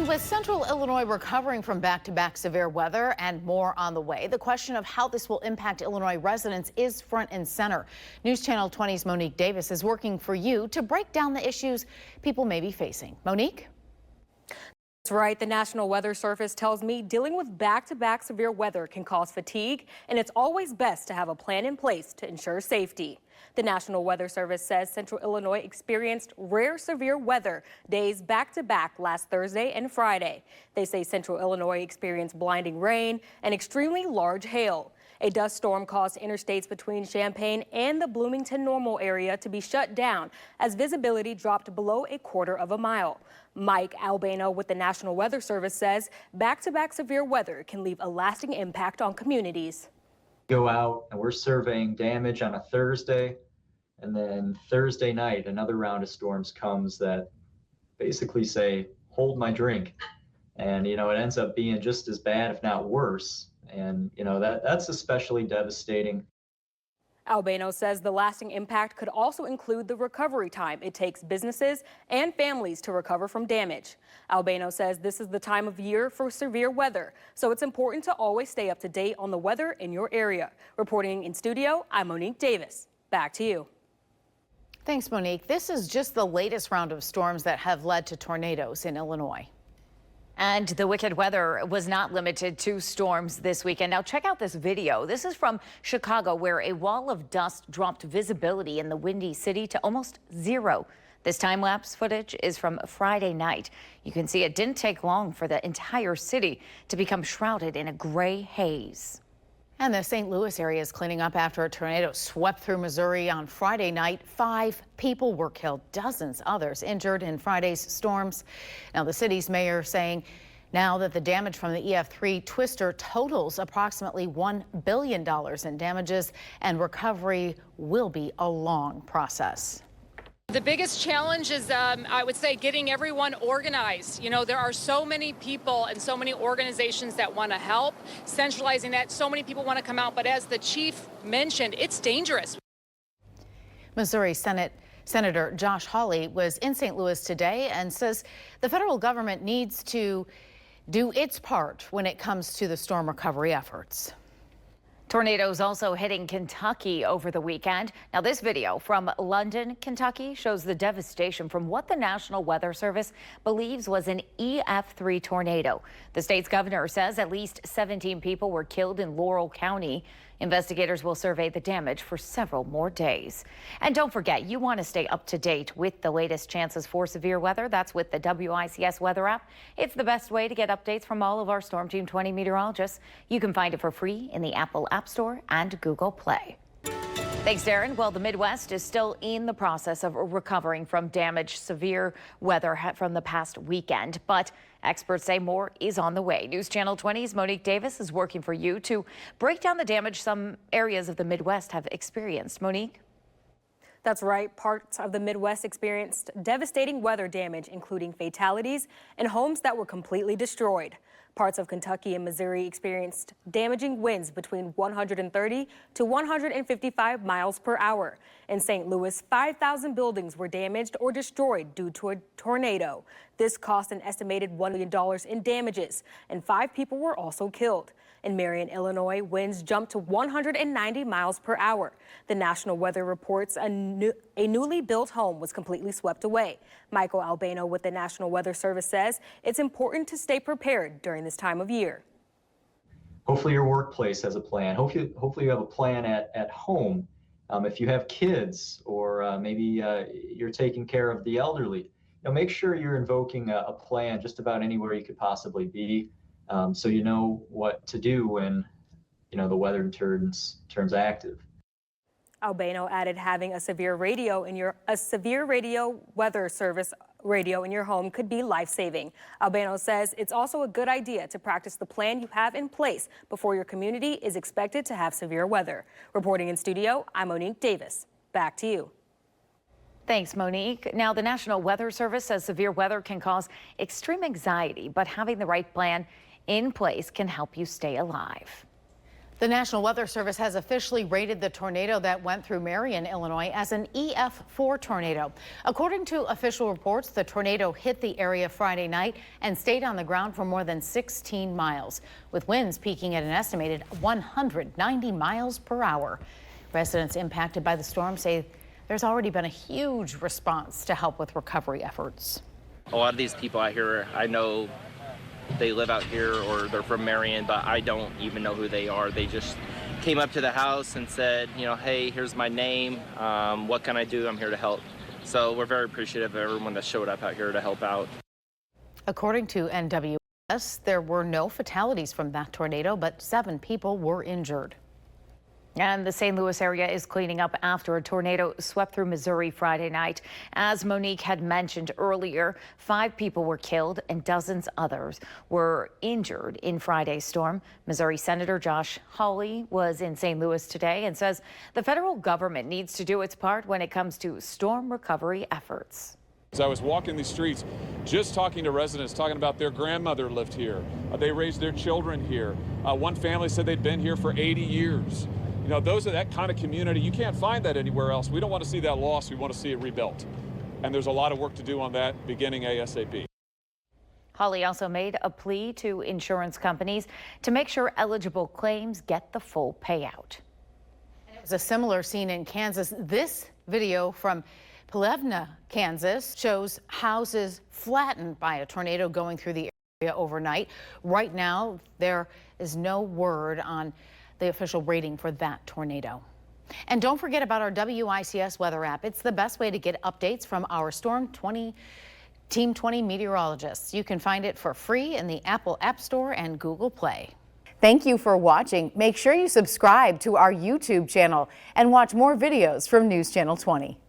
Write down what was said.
And with central Illinois recovering from back-to-back severe weather and more on the way, the question of how this will impact Illinois residents is front and center. News Channel 20's Monique Davis is working for you to break down the issues people may be facing. Monique? That's right. The National Weather Service tells me dealing with back-to-back severe weather can cause fatigue, and it's always best to have a plan in place to ensure safety. The National Weather Service says Central Illinois experienced rare severe weather days back-to-back last Thursday and Friday. They say Central Illinois experienced blinding rain and extremely large hail. A dust storm caused interstates between Champaign and the Bloomington-Normal area to be shut down as visibility dropped below a quarter of a mile. Mike Albano with the National Weather Service says back-to-back severe weather can leave a lasting impact on communities. Go out and we're surveying damage on a Thursday, and then Thursday night another round of storms comes that basically say hold my drink, and it ends up being just as bad if not worse, and that's especially devastating. Albano says the lasting impact could also include the recovery time it takes businesses and families to recover from damage. Albano says this is the time of year for severe weather, so it's important to always stay up to date on the weather in your area. Reporting in studio, I'm Monique Davis. Back to you. Thanks, Monique. This is just the latest round of storms that have led to tornadoes in Illinois. And the wicked weather was not limited to storms this weekend. Now check out this video. This is from Chicago, where a wall of dust dropped visibility in the Windy City to almost zero. This time-lapse footage is from Friday night. You can see it didn't take long for the entire city to become shrouded in a gray haze. And the St. Louis area is cleaning up after a tornado swept through Missouri on Friday night. 5 people were killed, dozens others injured in Friday's storms. Now, the city's mayor saying now that the damage from the EF3 twister totals approximately $1 billion in damages, and recovery will be a long process. The biggest challenge is, I would say, getting everyone organized. There are so many people and so many organizations that want to help, centralizing that. So many people want to come out, but as the chief mentioned, it's dangerous. Missouri Senator Josh Hawley was in St. Louis today and says the federal government needs to do its part when it comes to the storm recovery efforts. Tornadoes also hitting Kentucky over the weekend. Now, this video from London, Kentucky shows the devastation from what the National Weather Service believes was an EF3 tornado. The state's governor says at least 17 people were killed in Laurel County. Investigators will survey the damage for several more days. And don't forget, you want to stay up to date with the latest chances for severe weather. That's with the WICS weather app. It's the best way to get updates from all of our Storm Team 20 meteorologists. You can find it for free in the Apple App Store and Google Play. Thanks, Darren. Well, the Midwest is still in the process of recovering from damaged severe weather from the past weekend, but experts say more is on the way. News Channel 20's Monique Davis is working for you to break down the damage some areas of the Midwest have experienced. Monique? That's right. Parts of the Midwest experienced devastating weather damage, including fatalities and homes that were completely destroyed. Parts of Kentucky and Missouri experienced damaging winds between 130 to 155 miles per hour. In St. Louis, 5,000 buildings were damaged or destroyed due to a tornado. This cost an estimated $1 million in damages, and 5 people were also killed. In Marion, Illinois, winds jumped to 190 miles per hour. The National Weather reports a newly built home was completely swept away. Michael Albano with the National Weather Service says it's important to stay prepared during this time of year. Hopefully your workplace has a plan. Hopefully you have a plan at home. If you have kids, or maybe you're taking care of the elderly, make sure you're invoking a plan just about anywhere you could possibly be. So you know what to do when the weather turns active. Albano added having a severe radio weather service radio in your home could be life-saving. Albano says it's also a good idea to practice the plan you have in place before your community is expected to have severe weather. Reporting in studio, I'm Monique Davis. Back to you. Thanks, Monique. Now, the National Weather Service says severe weather can cause extreme anxiety, but having the right plan in place can help you stay alive. The National Weather Service has officially rated the tornado that went through Marion, Illinois as an EF4 tornado. According to official reports, the tornado hit the area Friday night and stayed on the ground for more than 16 miles, with winds peaking at an estimated 190 miles per hour. Residents impacted by the storm say there's already been a huge response to help with recovery efforts. A lot of these people out here, I know they live out here or they're from Marion, but I don't even know who they are. They just came up to the house and said, you know, hey, here's my name. What can I do? I'm here to help. So we're very appreciative of everyone that showed up out here to help out. According to WICS, there were no fatalities from that tornado, but 7 people were injured. And the St. Louis area is cleaning up after a tornado swept through Missouri Friday night. As Monique had mentioned earlier, 5 people were killed and dozens others were injured in Friday's storm. Missouri Senator Josh Hawley was in St. Louis today and says the federal government needs to do its part when it comes to storm recovery efforts. As I was walking these streets, just talking to residents, talking about their grandmother lived here. They raised their children here. One family said they'd been here for 80 years. You know, those are that kind of community. You can't find that anywhere else. We don't want to see that lost. We want to see it rebuilt. And there's a lot of work to do on that beginning ASAP. Hawley also made a plea to insurance companies to make sure eligible claims get the full payout. It was a similar scene in Kansas. This video from Plevna, Kansas, shows houses flattened by a tornado going through the area overnight. Right now, there is no word on the official rating for that tornado. And don't forget about our WICS weather app. It's the best way to get updates from our Team 20 meteorologists. You can find it for free in the Apple App Store and Google Play. Thank you for watching. Make sure you subscribe to our YouTube channel and watch more videos from News Channel 20.